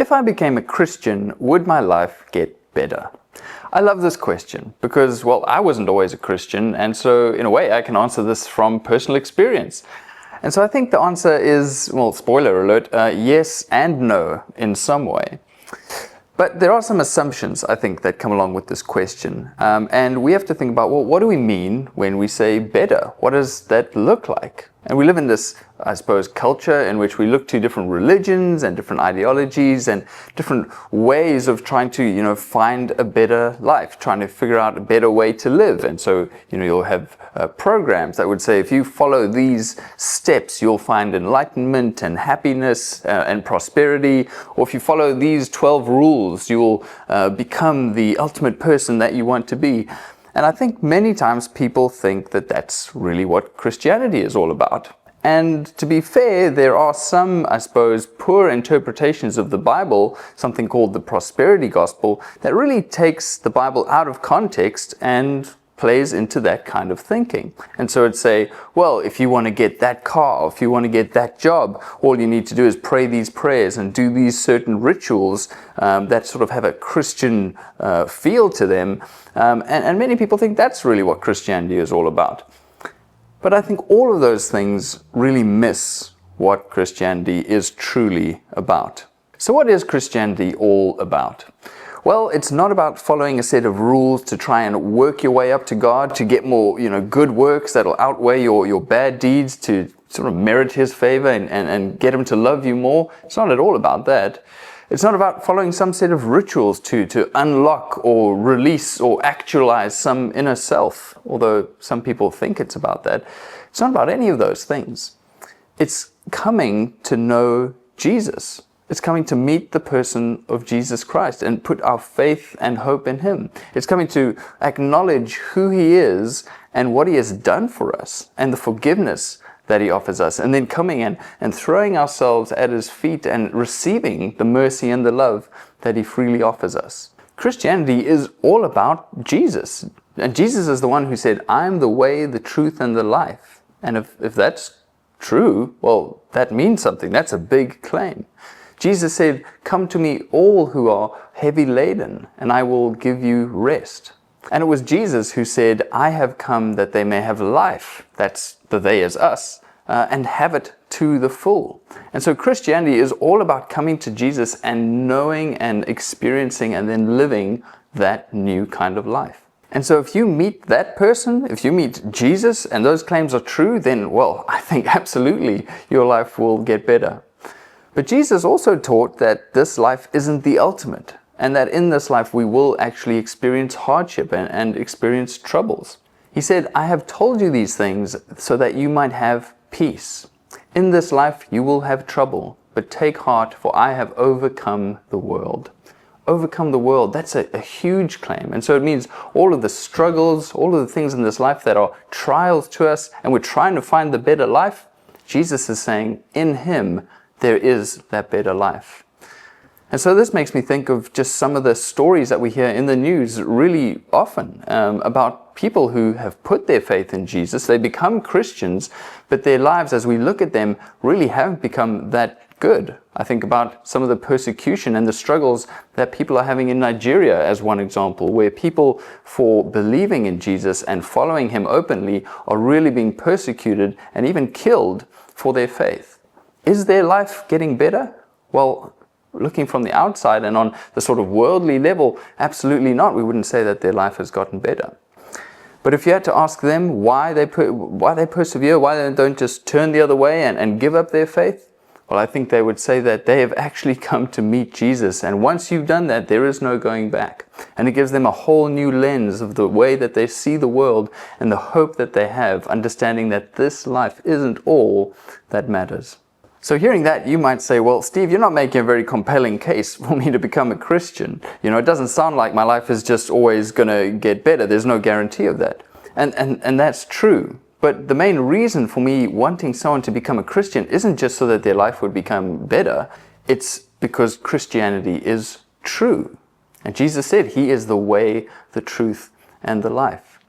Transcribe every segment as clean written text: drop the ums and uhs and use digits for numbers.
If I became a Christian, would my life get better? I love this question because, well, I wasn't always a Christian, and so in a way I can answer this from personal experience. And so I think the answer is, well, spoiler alert, yes and no in some way. But there are some assumptions, I think, that come along with this question. And we have to think about, well, what do we mean when we say better? What does that look like? And we live in this, I suppose, culture in which we look to different religions and different ideologies and different ways of trying to, find a better life, trying to figure out a better way to live. And so, you'll have programs that would say, if you follow these steps, you'll find enlightenment and happiness and prosperity. Or if you follow these 12 rules, you will become the ultimate person that you want to be. And I think many times people think that that's really what Christianity is all about. And to be fair, there are some, I suppose, poor interpretations of the Bible, something called the prosperity gospel, that really takes the Bible out of context and plays into that kind of thinking. And so it'd say, well, if you want to get that car, if you want to get that job, all you need to do is pray these prayers and do these certain rituals that sort of have a Christian feel to them. And many people think that's really what Christianity is all about. But I think all of those things really miss what Christianity is truly about. So what is Christianity all about? Well, it's not about following a set of rules to try and work your way up to God, to get more, good works that'll outweigh your bad deeds, to sort of merit His favor and get Him to love you more. It's not at all about that. It's not about following some set of rituals to unlock or release or actualize some inner self, although some people think it's about that. It's not about any of those things. It's coming to know Jesus. It's coming to meet the person of Jesus Christ and put our faith and hope in Him. It's coming to acknowledge who He is and what He has done for us and the forgiveness that He offers us, and then coming in and throwing ourselves at His feet and receiving the mercy and the love that He freely offers us. Christianity is all about Jesus. And Jesus is the one who said, I am the way, the truth, and the life. And if that's true, well, that means something. That's a big claim. Jesus said, come to me all who are heavy laden, and I will give you rest. And it was Jesus who said, I have come that they may have life. That's the they as us, and have it to the full. And so Christianity is all about coming to Jesus and knowing and experiencing and then living that new kind of life. And so if you meet that person, if you meet Jesus and those claims are true, then, well, I think absolutely your life will get better. But Jesus also taught that this life isn't the ultimate, and that in this life we will actually experience hardship and experience troubles. He said, I have told you these things so that you might have peace. In this life you will have trouble, but take heart, for I have overcome the world. Overcome the world, that's a huge claim. And so it means all of the struggles, all of the things in this life that are trials to us, and we're trying to find the better life, Jesus is saying, in Him, there is that better life. And so this makes me think of just some of the stories that we hear in the news really often about people who have put their faith in Jesus. They become Christians, but their lives, as we look at them, really haven't become that good. I think about some of the persecution and the struggles that people are having in Nigeria as one example, where people, for believing in Jesus and following Him openly, are really being persecuted and even killed for their faith. Is their life getting better? Well, looking from the outside and on the sort of worldly level, absolutely not. We wouldn't say that their life has gotten better. But if you had to ask them why they persevere, why they don't just turn the other way and give up their faith, well, I think they would say that they have actually come to meet Jesus. And once you've done that, there is no going back. And it gives them a whole new lens of the way that they see the world and the hope that they have, understanding that this life isn't all that matters. So hearing that, you might say, well, Steve, you're not making a very compelling case for me to become a Christian. It doesn't sound like my life is just always going to get better. There's no guarantee of that. And that's true. But the main reason for me wanting someone to become a Christian isn't just so that their life would become better. It's because Christianity is true. And Jesus said He is the way, the truth, and the life.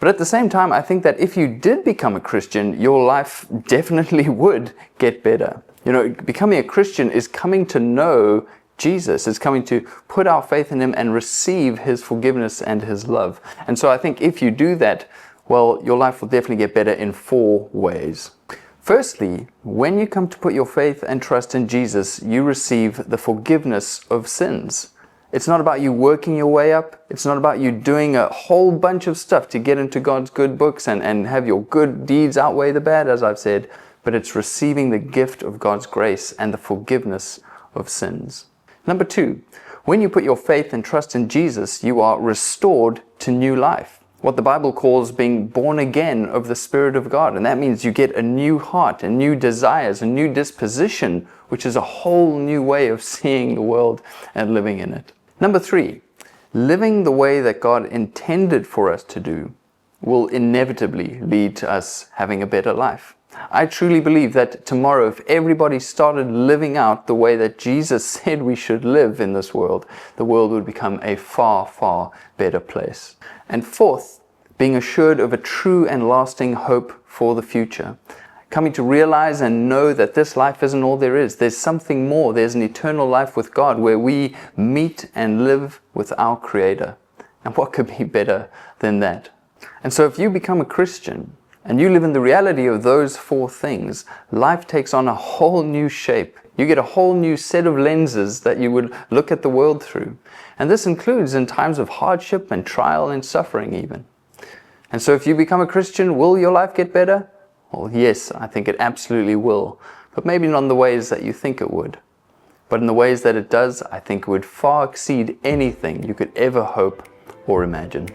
But at the same time, I think that if you did become a Christian, your life definitely would get better. Becoming a Christian is coming to know Jesus. It's coming to put our faith in Him and receive His forgiveness and His love. And so I think if you do that, well, your life will definitely get better in 4 ways. Firstly, when you come to put your faith and trust in Jesus, you receive the forgiveness of sins. It's not about you working your way up. It's not about you doing a whole bunch of stuff to get into God's good books and have your good deeds outweigh the bad, as I've said, but it's receiving the gift of God's grace and the forgiveness of sins. Number 2, when you put your faith and trust in Jesus, you are restored to new life. What the Bible calls being born again of the Spirit of God. And that means you get a new heart, and new desires, a new disposition, which is a whole new way of seeing the world and living in it. Number 3, living the way that God intended for us to do will inevitably lead to us having a better life. I truly believe that tomorrow, if everybody started living out the way that Jesus said we should live in this world, the world would become a far, far better place. And 4th, being assured of a true and lasting hope for the future. Coming to realize and know that this life isn't all there is. There's something more. There's an eternal life with God where we meet and live with our Creator. And what could be better than that? And so if you become a Christian, and you live in the reality of those 4 things, life takes on a whole new shape. You get a whole new set of lenses that you would look at the world through. And this includes in times of hardship and trial and suffering even. And so if you become a Christian, will your life get better? Well, yes, I think it absolutely will. But maybe not in the ways that you think it would. But in the ways that it does, I think it would far exceed anything you could ever hope or imagine.